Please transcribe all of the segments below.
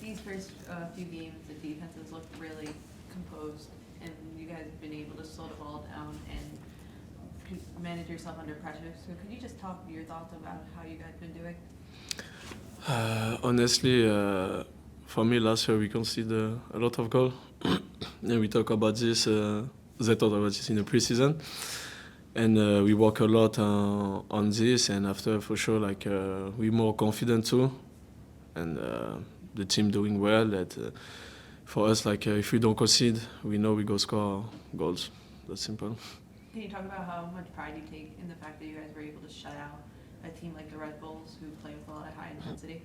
These first few games, the defenses looked really composed, and you guys have been able to slow the ball down and manage yourself under pressure. So could you just talk your thoughts about how you guys been doing? Honestly, for me, last year we conceded a lot of goals. And we talk about this, they talked about this in the preseason. And we work a lot on this, and after, for sure, like we're more confident too. And the team doing well. That for us, like if we don't concede, we know we go score goals. That's simple. Can you talk about how much pride you take in the fact that you guys were able to shut out a team like the Red Bulls who play with a lot of high intensity?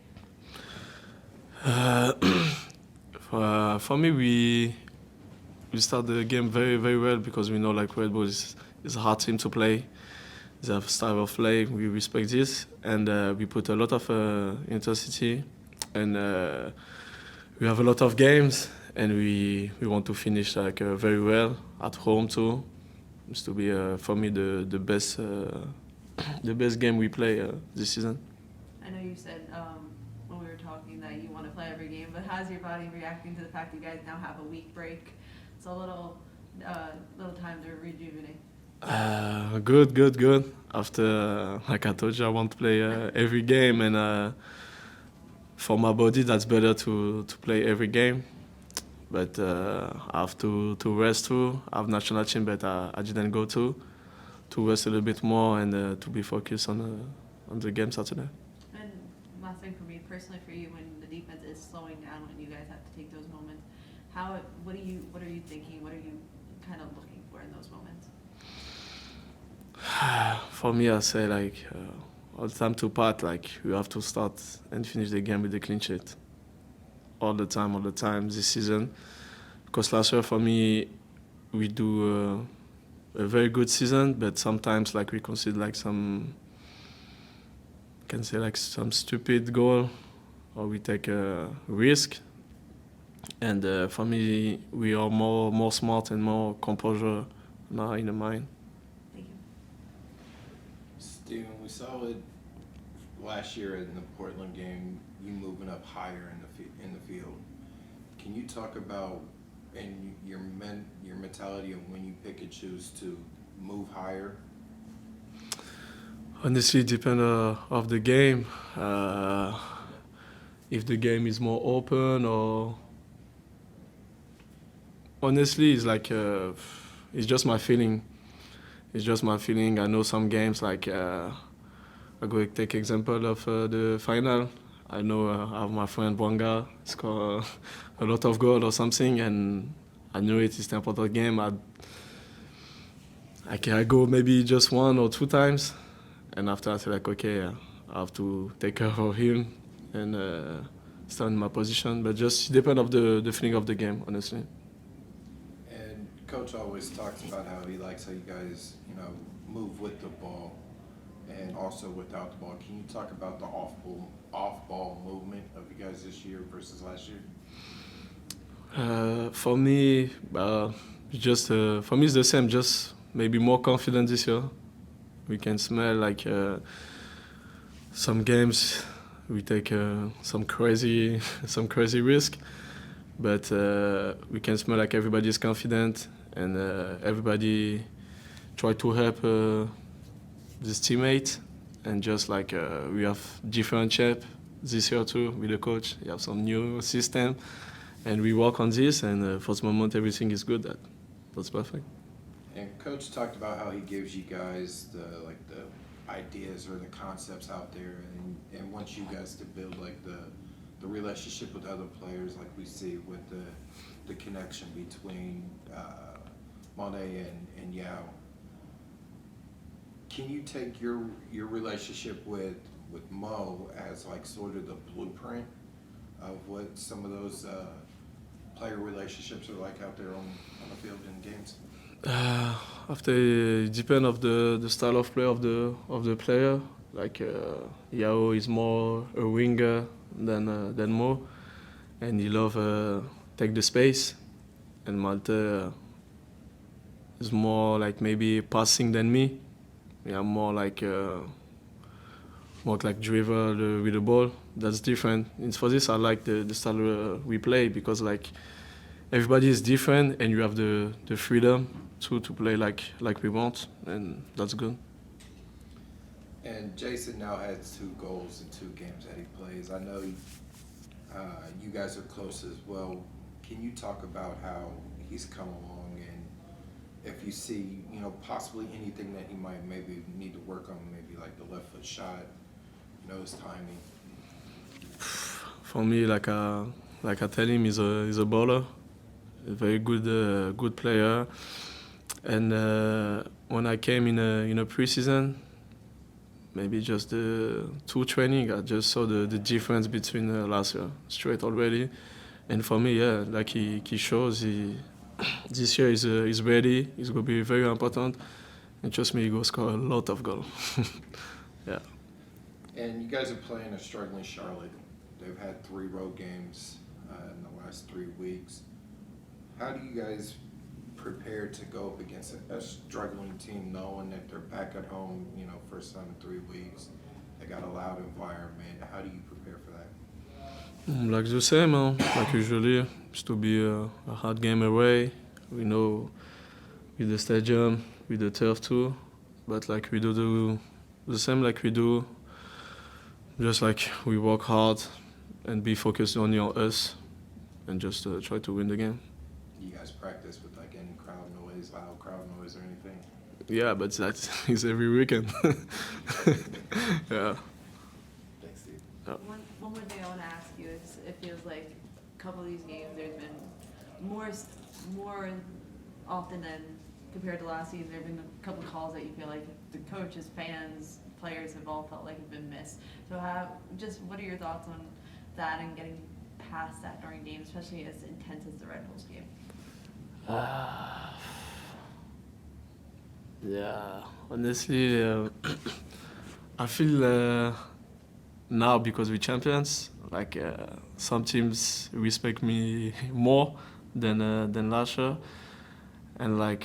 For me, we start the game very, very well because we know like Red Bull is a hard team to play. They have style of play. We respect this, and we put a lot of intensity, and we have a lot of games, and we want to finish like very well at home too. It's to be for me the best the best game we play this season. I know you said when we were talking that you want to play every game, but how's your body reacting to the fact that you guys now have a week break? It's a little time to rejuvenate. Good. After, like I told you, I want to play every game, and for my body, that's better to play every game. But I have to rest too. I have national team, but I didn't go to rest a little bit more and to be focused on the game Saturday. And last thing for me, personally for you, when the defense is slowing down, when you guys have to take those moments, what are you thinking? What are you kind of looking for in those moments? For me, I say like all the time to part, like we have to start and finish the game with the clean sheet. All the time this season. Because last year for me, we do a very good season, but sometimes like we concede like some stupid goal, or we take a risk. And for me, we are more smart and more composure now in the mind. Thank you. Steven, we saw it last year in the Portland game, you moving up higher in the field. Can you talk about your mentality of when you pick and choose to move higher? Honestly, it depends of the game. If the game is more open, or honestly, it's like it's just my feeling. It's just my feeling. I know some games like I go take example of the final. I know I have my friend Bwanga score a lot of goal or something, and I know it is an important game. I go maybe just one or two times, and after I say like, okay, I have to take care of him and stand in my position. But just depend of the feeling of the game, honestly. And Coach always talks about how he likes how you guys, move with the ball and also without the ball. Can you talk about the off-ball movement of you guys this year versus last year? For me, for me it's the same. Just maybe more confident this year. We can smell like some games we take some crazy risk, but we can smell like everybody is confident and everybody try to help this teammate, and just like we have different shape this year too with the coach. We have some new system, and we work on this. And for the moment, everything is good. That's perfect. And Coach talked about how he gives you guys the ideas or the concepts out there, and wants you guys to build like the relationship with other players, like we see with the connection between Monet and Yao. Can you take your relationship with Mo as like sort of the blueprint of what some of those player relationships are like out there on the field in games? After it depends of the style of play of the player. Like Yao is more a winger than Mo, and he love take the space. And Malte is more like maybe passing than me. We are more like more like dribble with the ball. That's different. And for this, I like the style we play because like everybody is different and you have the freedom to play like we want, and that's good. And Jason now has 2 goals in 2 games that he plays. I know you guys are close as well. Can you talk about how he's come along and if you see, possibly anything that he might maybe need to work on, maybe like the left foot shot, his timing? For me, like I tell him, he's a baller, a very good player. And when I came in a preseason, maybe just the 2 training, I just saw the difference between last year, straight already. And for me, yeah, like he shows this year is ready. He's going to be very important. And trust me, he will score a lot of goals. Yeah. And you guys are playing a struggling Charlotte. They've had 3 road games in the last 3 weeks. How do you guys prepare to go up against a struggling team, knowing that they're back at home, first time in 3 weeks? They got a loud environment. How do you prepare for that? Like the same, like usually. It's to be a hard game away. We know with the stadium, with the turf too. But like we do the same like we do. Just like we work hard and be focused only on us and just try to win the game. You guys practice with like any crowd noise, loud crowd noise or anything? Yeah, but that is every weekend. Yeah. Thanks, Steve. One more thing I want to ask you is, it feels like a couple of these games there's been more often than compared to last season. There have been a couple of calls that you feel like the coaches, fans, players have all felt like have been missed. So what are your thoughts on that and getting past that during games, especially as intense as the Red Bulls game? Yeah, honestly, I feel now because we're champions, like some teams respect me more than last year, and like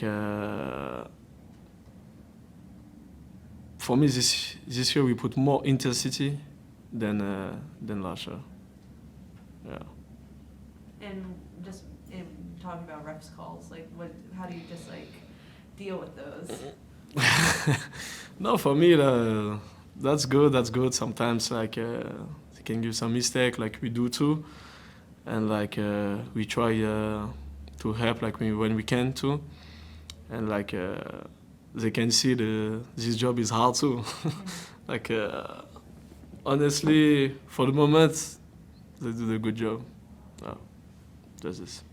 for me this year we put more intensity than last year. Yeah. And just talking about refs calls, like how do you just like deal with those? No, for me, that's good. Sometimes, like, they can give some mistake, like we do too, and like we try to help, like when we can too, and like they can see this job is hard too. Like, honestly, for the moment, they do a good job. That's this.